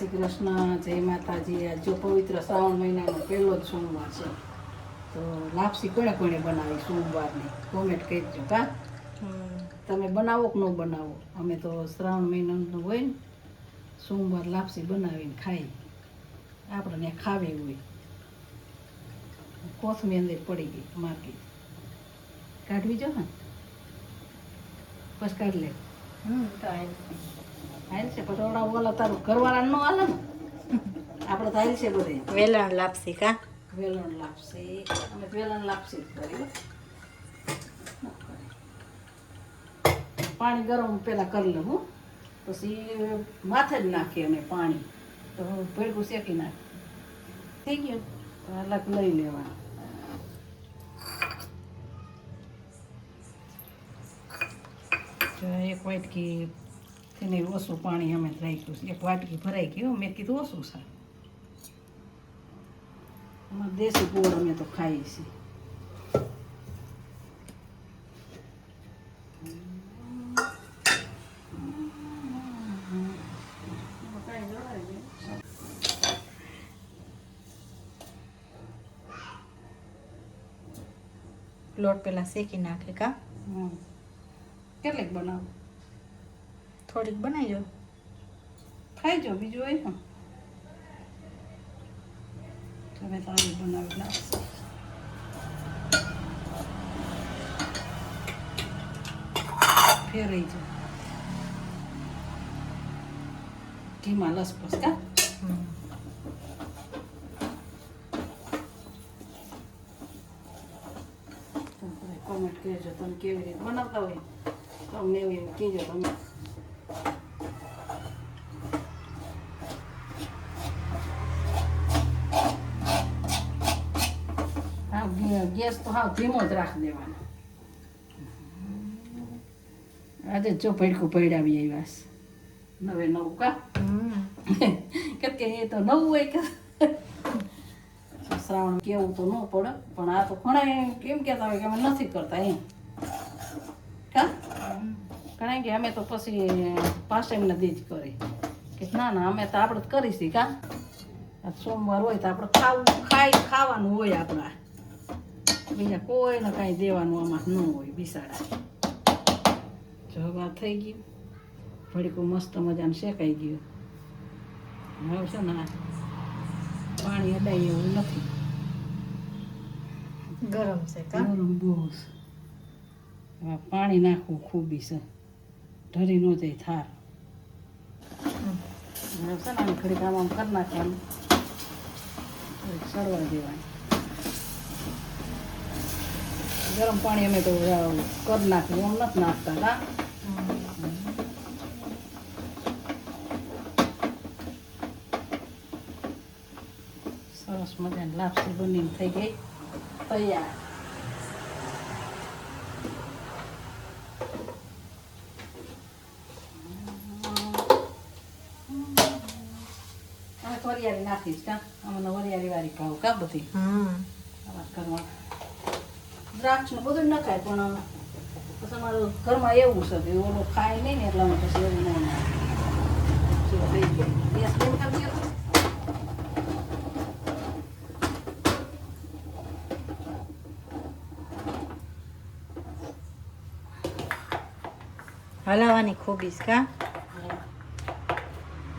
શ્રી કૃષ્ણ, જય માતાજી. આજ જો પવિત્ર શ્રાવણ મહિનાનો પહેલો જ સોમવાર છે, તો લાપસી કોણે કોણે બનાવી સોમવારની કોમેન્ટ કરજો. કા તમે બનાવો કે ન બનાવો? અમે તો શ્રાવણ મહિનાનું હોય ને સોમવાર લાપસી બનાવીને ખાઈ. આપણને ખાવી હોય. કોથમી અંદર પડી ગઈ માર્કેટ, કાઢવી જો ને બસ કાઢી લે. હાલ છે પટોળા ઓલા તારું ઘરવાળા ન હાલે ને, આપણે તો હાલ છે બધે વેલણ લાપસી. કા વેલણ લાપસી, અમે વેલણ લાપસી જ કરી. પાણી ગરમ પેલા કરી લઉં, પછી માથે જ નાખીએ અમે પાણી, તો ભેળકું શેકી નાખીએ. થઈ ગયું, અલગ લઈ લેવાનું. એક વાટકી તેને ઓછું પાણી અમે રાખ્યું છે, એક વાટકી ભરાઈ ગયું. મેં કીધું ઓછું છે. અમારે દેશી ગોળ અમે તો ખાઈએ છીએ. લોટ પેલા શેકી નાખે. કા કેટલીક બનાવો? થોડીક બનાવી ખાઈ જો, બીજું હોય ને તમે તો આવી બનાવી નાખશો. ફેરઈ જો ઘીમાં લસપસ. કા કોમેન્ટ કહેજો તમે કેવી રીતે બનાવતા હોય, તમને એવું કહેજો. તમે ગેસ તો હાવ ધીમો જ રાખી દેવાનો. આજે જો ભડકું પડાવી આવ્યા છે નવે નવું. કા કેમ કે એ તો નવું હોય કે શ્રાવણ કેવું તો ન પડે, પણ આ તો ઘણા કેમ કહેતા હોય કે અમે નથી કરતા એમ. કા ઘણા કે અમે તો પછી પાસ એમને દી જ કરી કે ના ના અમે તો આપણે કરીશી. કા સોમવાર હોય તો આપણે ખાવાનું હોય. આપણા બીજા કોઈને કાંઈ દેવાનું આમાં ન હોય. બિસાડા જવા થઈ ગયું, ભડીકું મસ્ત મજાનું શેકાઈ ગયું. હવે છે ને પાણી અડાય એવું નથી, ગરમ છે. કા ગરમ બહુ છે. હવે પાણી નાખવું ખૂબી છે, ઢરી ન જાય થાર. હવે છે ને ઘડીક આમ કરી નાખવાનું, સડવા દેવાનું. ગરમ પાણી અમે તો કરી નાખ્યું, એમ નથી નાખતા. હા સરસ મજાની લાપસી બનીને થઈ ગઈ તૈયાર. અમે વરિયાળી નાખીશ. કા અમને વરિયાળી વાળી ભાવ. કા બધી ઘરમાં દ્રાક્ષ ને બધું ન ખાય, પણ પછી અમારું ઘરમાં એવું છે કે ઓલો ખાય નહીં ને એટલા માટે પછી એવું ન નાખે. થઈ ગઈ ગેસ બંધ કરી દો. હલાવાની ખૂબીસ. કા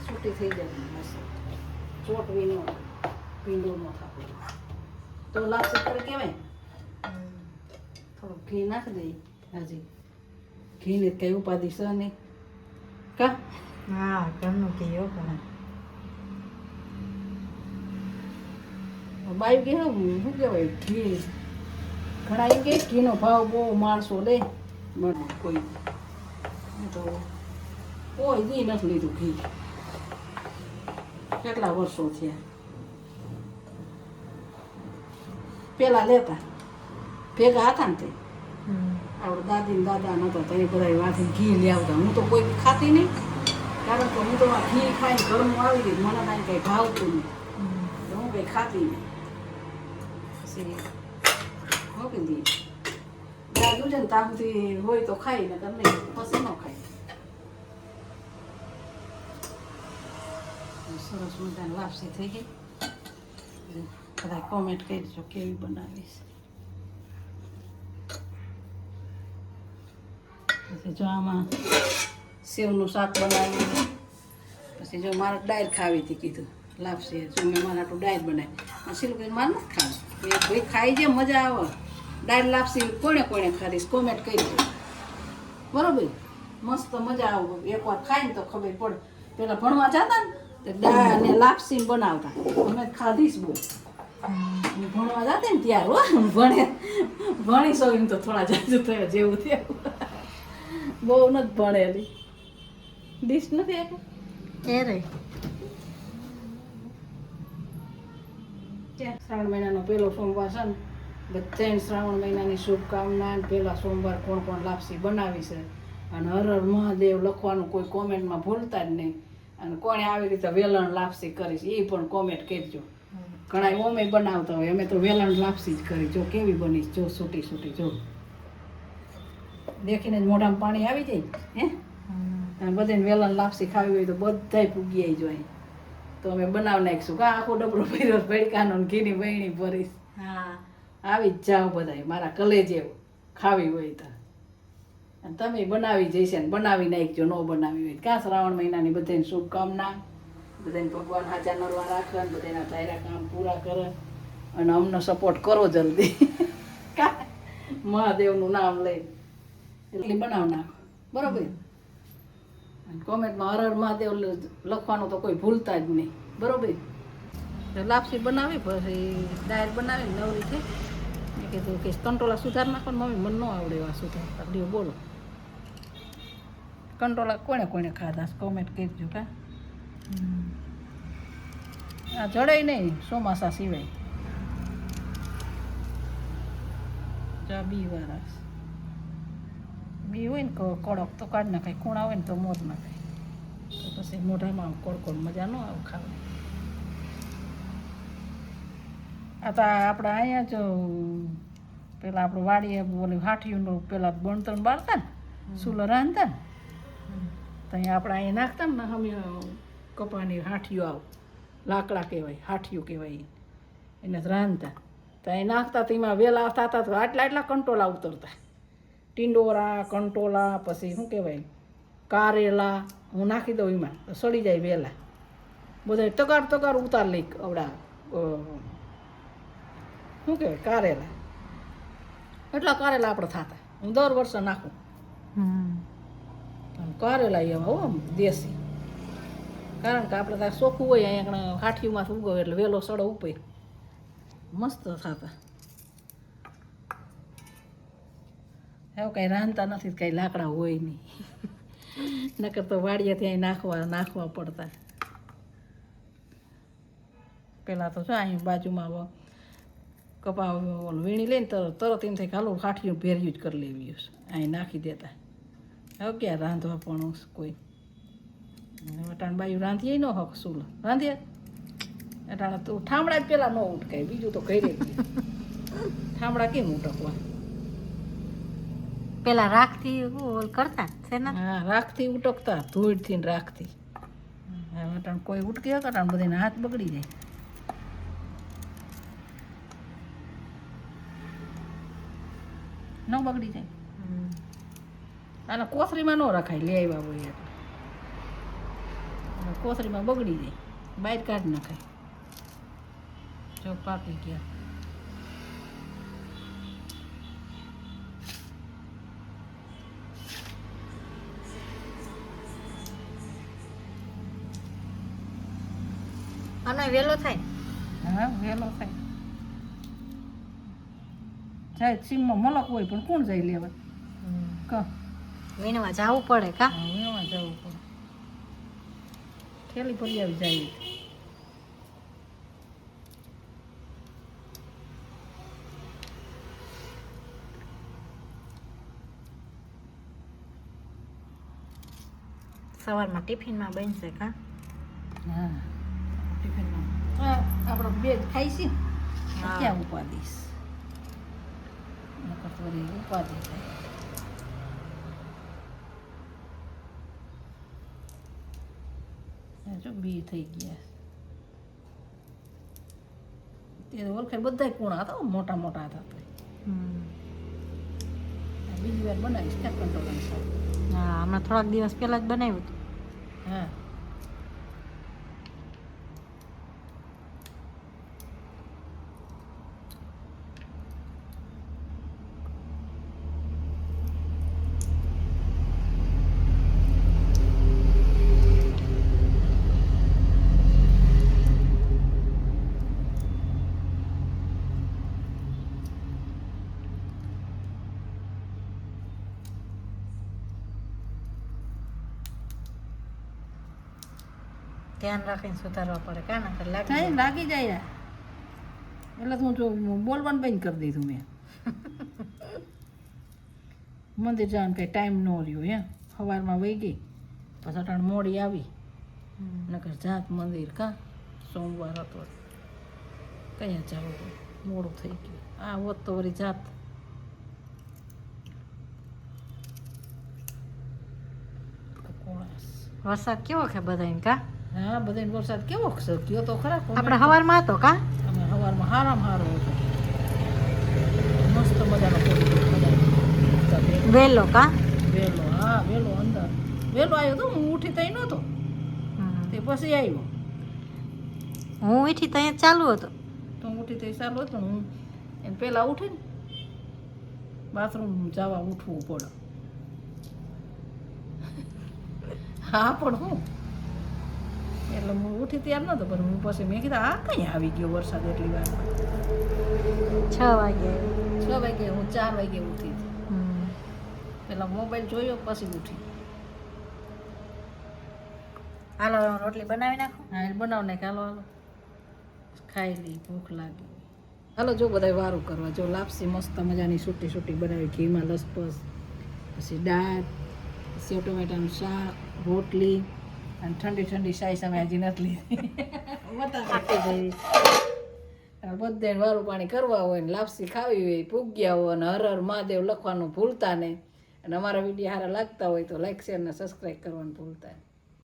છૂટી થઈ જાય મસ્ત, ચોટવી ન પીંડો ન થાપે તો લાપસી કરે કહેવાય. થોડુંક ઘી નાખી દઈ. હજી ઘીને કઈ ઉપાધિ છે નહીં. કા હા ઘરનું ઘી હો. પણ બાયું કે શું કહેવાય, ઘી ઘણા એમ કે ઘીનો ભાવ બહુ માણસો લે. કોઈ તો કોઈ દી નથી લીધું ઘી. કેટલા વર્ષો થયા. પેલા લેતા ભેગા હતા ને તે આપણે દાદી ને દાદા નહોતા તો એ બધા વાથી ઘી લઈ આવતા. હું તો કોઈ ખાતી નહીં, કારણ કે હું તો ઘી ખાઈને ઘરમાં આવી ગઈ. મને કાંઈ કંઈ ભાવતું નહીં, તો હું કંઈ ખાતી નહીં. પછી મૂકી દઈએ. દાદુ છે ને ત્યાં સુધી હોય તો ખાઈ, ને નહીં પછી ન ખાય. સરસ મજાની લાપસી થઈ ગઈ. બધા કોમેન્ટ કરજો કેવી બનાવીશ. પછી જો આમાં સેવનું શાક બનાવ્યું. પછી જો મારે ડાયર ખાવી હતી કીધું લાપસી જો મેં મારા આટલું ડાયર બનાવી સિલ્ક મારે નથી ખાવું એ ભાઈ ખાઈ જાય મજા આવે. ડાયર લાપસી કોણે કોણે ખાધીશ કોમેન્ટ કરજો બરોબર. મસ્ત મજા આવે એકવાર ખાઈને તો ખબર પડે. પેલા ભણવા જતા ને તો દાળ અને લાપસી બનાવતા અમે ખાધીશ બહુ. હું ભણવા જતી ને ત્યારે ભણી સૌ એમ તો થોડા જાજુ થયો જેવું થયું. બહુ નથી ભણેલી ડીશ નથી આપી એ રે શ્રાવણ મહિનાનો પહેલો સોમવાર છે ને બધાને શ્રાવણ મહિનાની શુભકામના. પહેલા સોમવાર કોણ કોણ લાપસી બનાવી છે અને હર હર મહાદેવ લખવાનું કોઈ કોમેન્ટમાં ભૂલતા જ નહીં. અને કોણે આવી રીતે વેલણ લાપસી કરીશ એ પણ કોમેન્ટ કરજો. ઘણા ઓમે બનાવતા હોય અમે તો વેલણ લાપસી જ કરી. જો કેવી બની જો સૂટી સૂટી જો દેખીને જ મોઢામાં પાણી આવી જાય હે. અને બધાને વેલણ લાપસી ખાવી હોય તો બધાય પૂગી જોઈએ તો અમે બનાવી નાખીશું. કા આખો ડબરો ભર્યો ભડકાનો ઘીની વહીણી ભરીશ. હા આવી જ જાઓ બધાય મારા કલેજે ખાવી હોય તો. અને તમે બનાવી જઈશે ને બનાવી નાખજો ન બનાવી હોય ક્યાં. શ્રાવણ મહિનાની બધાને શુભકામના. બધાને ભગવાન હાજર નરવા રાખે ને બધાના ધાર્યા કામ પૂરા કરે અને અમને સપોર્ટ કરો જલ્દી. કા મહાદેવનું નામ લઈ એટલે બનાવ નાખો બરોબર. કોમેન્ટમાં હર હર મહાદેવ લખવાનું તો કોઈ ભૂલતા જ નહીં બરોબર. લાપસી બનાવી પછી દાળ બનાવી નવરી થઈ. મેં કીધું કે કંટોલા સુધાર નાખો મમ્મી મને ન આવડે એવા સુધાર લ્યો બોલો. કંટોલા કોણે કોણે ખાધા કોમેન્ટ કરજો. કા આ જડાય નહીં ચોમાસા સિવાય. જા બી વાળા બી હોય ને કડક તો કાઢ નાખાય. ખૂણા હોય ને તો મોર નાખાય તો પછી મોઢામાં કોડકોડ મજા ન આવે ખાવા. આ તો આપણે અહીંયા જ પેલા આપણે વાડીએ બોલી હાઠિયું પેલા બણતણ બાળતા ને સુલો રાંધતા ને તો અહીંયા આપણે અહીંયા નાખતા ને અમે કપાની હાઠિયું આવ લાકડા કહેવાય હાઠિયું કહેવાય એને રાંધતા તો અહીં નાખતા તો એમાં વેલા થતા તો આટલા આટલા કંટોલા ઉતરતા. ટીંડોરા કંટોલા પછી શું કહેવાય કારેલા હું નાખી દઉં એમાં તો સડી જાય વહેલા. બધા તગાર તગાર ઉતાર લઈ આવડા શું કહેવાય કારેલા. એટલા કારેલા આપણે થતા હું દર વર્ષે નાખું. કારેલા એવા હો દેશી. કારણ કે આપણે ત્યાં ચોખ્ખું હોય અહીંયા હાઠીમાંથી ઉગવે એટલે વહેલો સડો ઉપર મસ્ત થતા. એવું કાંઈ રાંધતા નથી કાંઈ લાકડા હોય નહીં. નકર તો વાડીએથી અહીં નાખવા પડતા. પહેલાં તો શું અહીં બાજુમાં કપા વીણી લઈને તરત એમ થાય કે હાલો હાઠીયું ભેર્યું જ કરી લેવી અહીં નાખી દેતા. હવે ક્યાં રાંધવા પણ કોઈ અટાણ બાયું રાંધીએ ન હક શું રાંધીએ અટાણે તો ઠામડા જ પહેલાં ન ઉટકાય બીજું તો ઘરે ઠામડા કેમ ઉટકવા. પેલા રાખથી કરતા છે ને. હા રાખથી ઉટકતા ધૂળથી ને રાખથી. હવે અટાણ કોઈ ઉટકી હક અટાણ બધાને હાથ બગડી જાય. ન બગડી જાય આને કોથરીમાં ન રખાય લે આવ્યા હોય એટલે કોથરીમાં બગડી જાય બહાર કાઢી નખાય. જો પાકી ગયા. આનો વેલો થાય. હા વહેલો થાય. જાય સીમમાં મલક હોય પણ કોણ જાય લેવા. ક વીણવા જવું પડે કા. વીણવા જવું પડે. થેલી ભરી આવી જાય. સવારમાં ટિફિનમાં બનશે કા. હા ટિફિનમાં આપણે બે જ ખાઈશી ક્યાં ઉપાડીશ વળી ઉપાધિ થાય. જો બી થઈ ગયા. તે ઓળખે બધા કૂણા હતા હો, મોટા મોટા હતા તો બીજી વાર બનાવીશ ક્યાં કંટોળાનું શાક. હા હમણાં થોડાક દિવસ પહેલાં જ બનાવ્યું હતું. હા ધ્યાન રાખીને સુધારવા પડે કાં ના લાગે કાંઈ લાગી જાય યાર. એટલે તો હું જો બોલવાનું બંધ કરી દીધું મેં. મંદિર જવાનું કંઈ ટાઈમ ન રહ્યો હે. સવારમાં વહી ગઈ પછી અટાણ મોડી આવી નકર જાત મંદિર કાં સોમવાર હતો કયા જવું હતું મોડું થઈ ગયું. આ હોત તો વળી જાત. વરસાદ કેવો છે બધાને કા હા બધાને વરસાદ કેવો ગયો તો ખરા. આપણે સવારમાં હતો કા અમે સવારમાં હારામાં હારો હતો. મસ્ત મજાનો પડી ગયો. વહેલો કા વહેલો હા વહેલો અંદર વહેલો આવ્યો તો હું ઉઠી તઈ નહોતો તે પછી આવ્યો. હું ઉઠી ત્યાં ચાલુ હતો. તો હું ઉઠી તઈ ચાલુ હતો ને હું એને પહેલાં ઉઠીને બાથરૂમ જવા ઉઠવું પડે. હા પણ હું એટલે હું ઉઠી તૈયાર નહોતો પણ હું પછી મેં કીધું આ કંઈ આવી ગયો વરસાદ એટલી વારમાં. 6 વાગે 6 વાગે હું 4 વાગે ઉઠી પહેલાં મોબાઈલ જોયો પછી ઉઠી. હાલો રોટલી બનાવી નાખો. હા એ બનાવ નાખ હાલો હાલો ખાઈ લઈ ભૂખ લાગી. હાલો જો બધા વારું કરવા જો લાપસી મસ્ત મજાની સૂટી સૂટી બનાવી ઘીમાં લસપસ પછી દાળ સેવ ટમેટાનું શાક રોટલી અને ઠંડી ઠંડી સાઈસ અમે હજી નથી લીધી આપી દઈ. બધાને વારું પાણી કરવા હોય ને લાપસી ખાવી હોય પૂગ્યા હોય અને હર હર મહાદેવ લખવાનું ભૂલતા નહીં. અને અમારા વિડીયો સારા લાગતા હોય તો લાઈક શેર ને સબસ્ક્રાઈબ કરવાનું ભૂલતા નહીં.